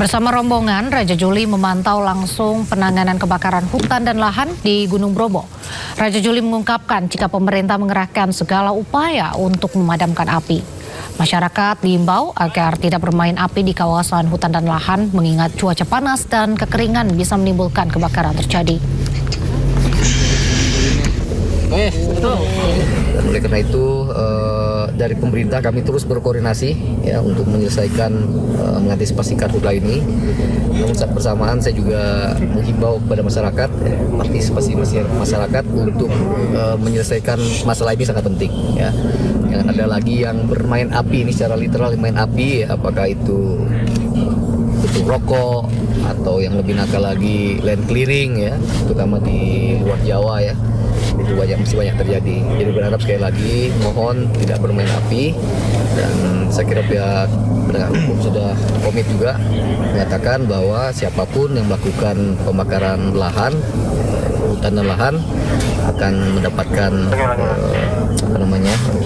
Bersama rombongan, Raja Juli memantau langsung penanganan kebakaran hutan dan lahan di Gunung Bromo. Raja Juli mengungkapkan jika pemerintah mengerahkan segala upaya untuk memadamkan api. Masyarakat diimbau agar tidak bermain api di kawasan hutan dan lahan mengingat cuaca panas dan kekeringan bisa menimbulkan kebakaran terjadi. Dan oleh karena itu dari pemerintah kami terus berkoordinasi ya untuk menyelesaikan mengantisipasi karhutla ini. Namun saat bersamaan saya juga menghimbau kepada masyarakat, partisipasi masyarakat untuk menyelesaikan masalah ini sangat penting ya. Jangan ada lagi yang bermain api ini secara literal main api, ya, apakah itu rokok atau yang lebih nakal lagi land clearing ya, terutama di luar Jawa ya. Itu masih banyak terjadi. Jadi berharap sekali lagi mohon tidak bermain api, dan saya kira pihak penegak hukum sudah komit juga menyatakan bahwa siapapun yang melakukan pembakaran lahan, hutan dan lahan akan mendapatkan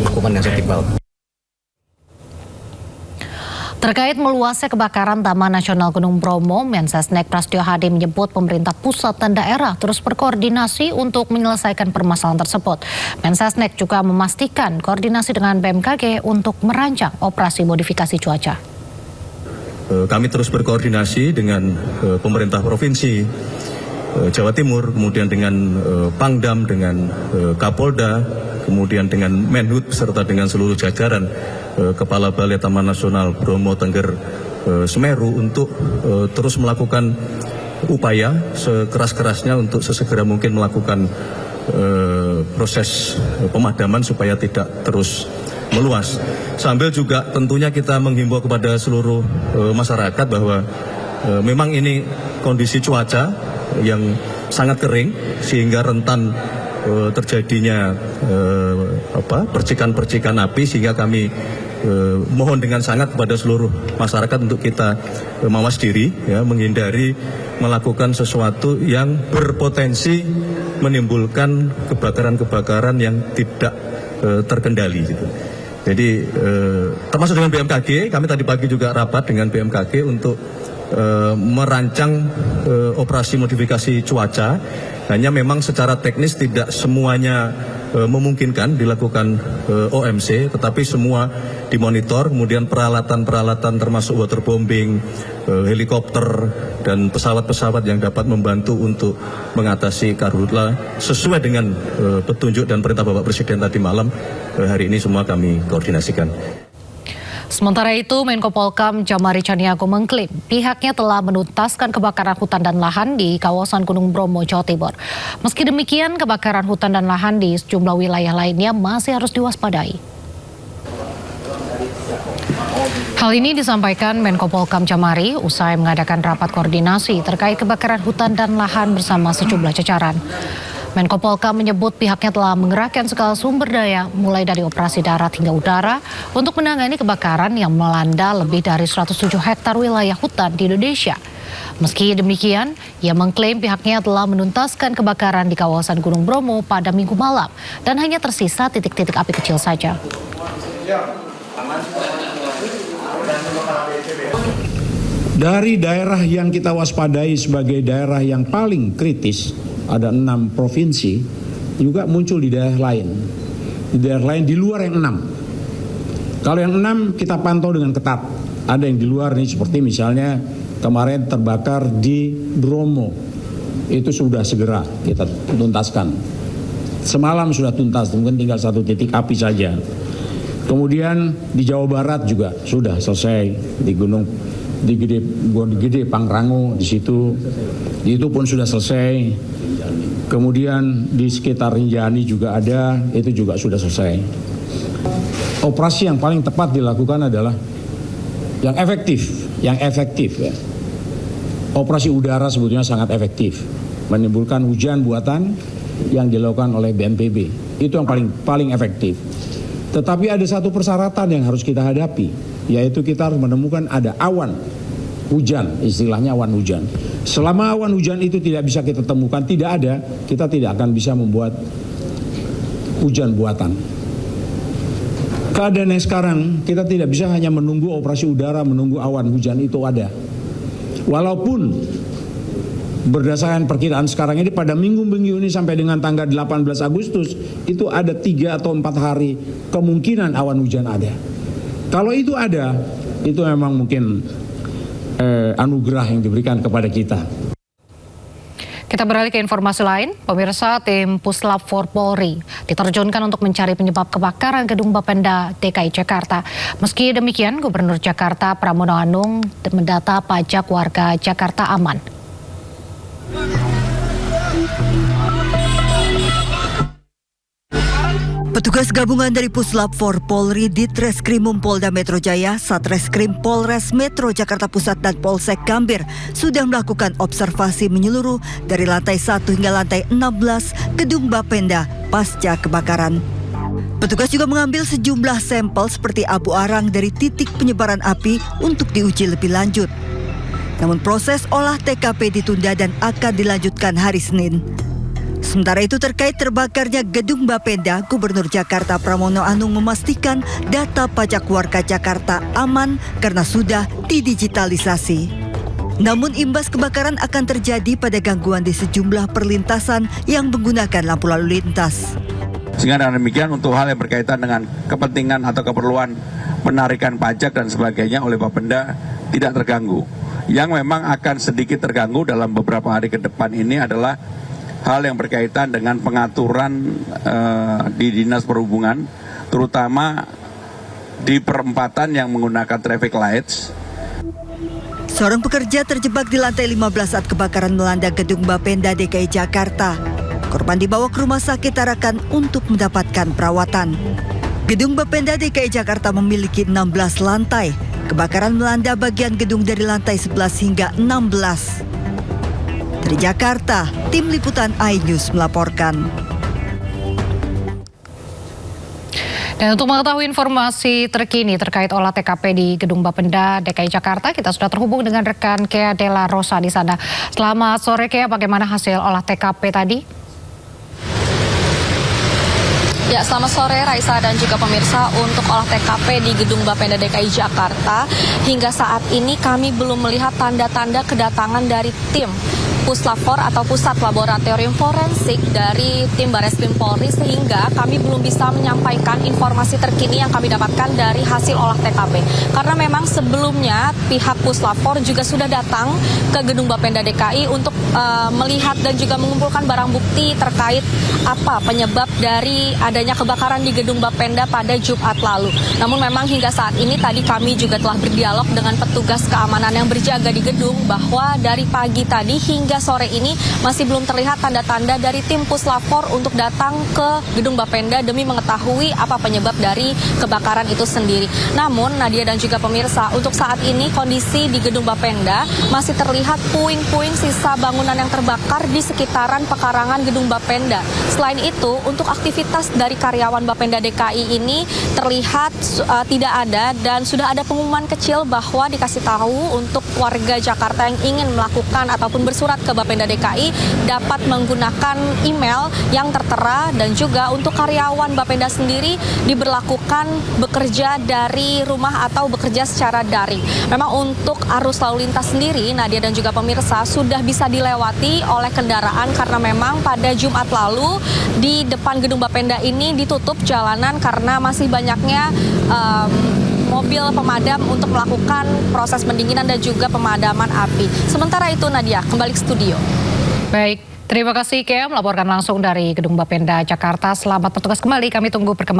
hukuman yang setimpal. Terkait meluasnya kebakaran Taman Nasional Gunung Bromo, Mensesnek Prasetyo Hadi menyebut pemerintah pusat dan daerah terus berkoordinasi untuk menyelesaikan permasalahan tersebut. Mensesnek juga memastikan koordinasi dengan BMKG untuk merancang operasi modifikasi cuaca. Kami terus berkoordinasi dengan pemerintah provinsi Jawa Timur, kemudian dengan Pangdam, dengan Kapolda, kemudian dengan Menhub serta dengan seluruh jajaran Kepala Balai Taman Nasional Bromo Tengger Semeru untuk terus melakukan upaya sekeras-kerasnya untuk sesegera mungkin melakukan proses pemadaman supaya tidak terus meluas. Sambil juga tentunya kita menghimbau kepada seluruh masyarakat bahwa memang ini kondisi cuaca yang sangat kering sehingga rentan terjadinya percikan-percikan api, sehingga kami mohon dengan sangat kepada seluruh masyarakat untuk kita mawas diri ya, menghindari melakukan sesuatu yang berpotensi menimbulkan kebakaran-kebakaran yang tidak terkendali gitu. Jadi termasuk dengan BMKG, kami tadi pagi juga rapat dengan BMKG untuk merancang operasi modifikasi cuaca. Hanya memang secara teknis tidak semuanya memungkinkan dilakukan OMC, tetapi semua dimonitor, kemudian peralatan-peralatan termasuk waterbombing, helikopter, dan pesawat-pesawat yang dapat membantu untuk mengatasi karhutla sesuai dengan petunjuk dan perintah Bapak Presiden tadi malam. Hari ini semua kami koordinasikan. Sementara itu, Menko Polkam Jamari Caniago mengklaim pihaknya telah menuntaskan kebakaran hutan dan lahan di kawasan Gunung Bromo, Jawa Timur. Meski demikian, kebakaran hutan dan lahan di sejumlah wilayah lainnya masih harus diwaspadai. Hal ini disampaikan Menko Polkam Jamari usai mengadakan rapat koordinasi terkait kebakaran hutan dan lahan bersama sejumlah jajaran. Menko Polkam menyebut pihaknya telah mengerahkan segala sumber daya mulai dari operasi darat hingga udara untuk menangani kebakaran yang melanda lebih dari 107 hektar wilayah hutan di Indonesia. Meski demikian, ia mengklaim pihaknya telah menuntaskan kebakaran di kawasan Gunung Bromo pada Minggu malam dan hanya tersisa titik-titik api kecil saja. Dari daerah yang kita waspadai sebagai daerah yang paling kritis, ada 6 provinsi, juga muncul di daerah lain. Di daerah lain di luar yang 6. Kalau yang 6 kita pantau dengan ketat. Ada yang di luar nih, seperti misalnya kemarin terbakar di Bromo. Itu sudah segera kita tuntaskan. Semalam sudah tuntas, mungkin tinggal 1 titik api saja. Kemudian di Jawa Barat juga sudah selesai, di Gunung Gede Pangrango, di situ itu pun sudah selesai. Kemudian di sekitar Rinjani juga ada, itu juga sudah selesai. Operasi yang paling tepat dilakukan adalah yang efektif ya. Operasi udara sebetulnya sangat efektif, menimbulkan hujan buatan yang dilakukan oleh BNPB. Itu yang paling efektif. Tetapi ada satu persyaratan yang harus kita hadapi, yaitu kita harus menemukan ada awan hujan, istilahnya awan hujan. Selama awan hujan itu tidak bisa kita temukan, tidak ada, kita tidak akan bisa membuat hujan buatan. Keadaan yang sekarang, kita tidak bisa hanya menunggu operasi udara, menunggu awan hujan itu ada. Walaupun berdasarkan perkiraan sekarang ini pada minggu-minggu ini sampai dengan tanggal 18 Agustus itu ada 3 atau 4 hari kemungkinan awan hujan ada. Kalau itu ada, itu memang mungkin anugerah yang diberikan kepada kita. Kita beralih ke informasi lain. Pemirsa, tim Puslap 4 Polri diterjunkan untuk mencari penyebab kebakaran gedung Bapenda DKI Jakarta. Meski demikian, Gubernur Jakarta Pramono Anung mendata pajak warga Jakarta aman. Petugas gabungan dari Puslap 4 Polri di Treskrimum Polda Metro Jaya, Satreskrim Polres Metro Jakarta Pusat dan Polsek Gambir sudah melakukan observasi menyeluruh dari lantai 1 hingga lantai 16 gedung Bapenda pasca kebakaran. Petugas juga mengambil sejumlah sampel seperti abu arang dari titik penyebaran api untuk diuji lebih lanjut. Namun proses olah TKP ditunda dan akan dilanjutkan hari Senin. Sementara itu terkait terbakarnya gedung Bapenda, Gubernur Jakarta Pramono Anung memastikan data pajak warga Jakarta aman karena sudah didigitalisasi. Namun imbas kebakaran akan terjadi pada gangguan di sejumlah perlintasan yang menggunakan lampu lalu lintas. Sehingga dengan demikian untuk hal yang berkaitan dengan kepentingan atau keperluan penarikan pajak dan sebagainya oleh Bapenda tidak terganggu. Yang memang akan sedikit terganggu dalam beberapa hari ke depan ini adalah hal yang berkaitan dengan pengaturan di Dinas Perhubungan, terutama di perempatan yang menggunakan traffic lights. Seorang pekerja terjebak di lantai 15 saat kebakaran melanda gedung Bapenda DKI Jakarta. Korban dibawa ke rumah sakit Tarakan untuk mendapatkan perawatan. Gedung Bapenda DKI Jakarta memiliki 16 lantai. Kebakaran melanda bagian gedung dari lantai 11 hingga 16. Dari Jakarta, tim liputan iNews melaporkan. Dan untuk mengetahui informasi terkini terkait olah TKP di gedung Bapenda DKI Jakarta, kita sudah terhubung dengan rekan Kea Della Rosa di sana. Selamat sore Kea, bagaimana hasil olah TKP tadi? Ya, selamat sore Raisa dan juga pemirsa. Untuk olah TKP di gedung Bapenda DKI Jakarta, hingga saat ini kami belum melihat tanda-tanda kedatangan dari tim Puslap 4 atau Pusat Laboratorium Forensik dari tim Bareskrim Polri, sehingga kami belum bisa menyampaikan informasi terkini yang kami dapatkan dari hasil olah TKP. Karena memang sebelumnya pihak Puslap 4 juga sudah datang ke gedung Bapenda DKI untuk melihat dan juga mengumpulkan barang bukti terkait apa penyebab dari adanya kebakaran di gedung Bapenda pada Jumat lalu. Namun memang hingga saat ini tadi kami juga telah berdialog dengan petugas keamanan yang berjaga di gedung bahwa dari pagi tadi hingga sore ini masih belum terlihat tanda-tanda dari tim Puslap 4 untuk datang ke gedung Bapenda demi mengetahui apa penyebab dari kebakaran itu sendiri. Namun Nadia dan juga pemirsa, untuk saat ini kondisi di gedung Bapenda masih terlihat puing-puing sisa bangunan yang terbakar di sekitaran pekarangan gedung Bapenda. Selain itu, untuk aktivitas dari karyawan Bapenda DKI ini terlihat tidak ada, dan sudah ada pengumuman kecil bahwa dikasih tahu untuk warga Jakarta yang ingin melakukan ataupun bersurat ke Bapenda DKI dapat menggunakan email yang tertera, dan juga untuk karyawan Bapenda sendiri diberlakukan bekerja dari rumah atau bekerja secara daring. Memang untuk arus lalu lintas sendiri, Nadia dan juga pemirsa, sudah bisa dilewati oleh kendaraan karena memang pada Jumat lalu di depan gedung Bapenda ini ditutup jalanan karena masih banyaknya mobil pemadam untuk melakukan proses pendinginan dan juga pemadaman api. Sementara itu Nadia, kembali ke studio. Baik, terima kasih Kea melaporkan langsung dari gedung Bapenda Jakarta. Selamat bertugas kembali, kami tunggu perkembangan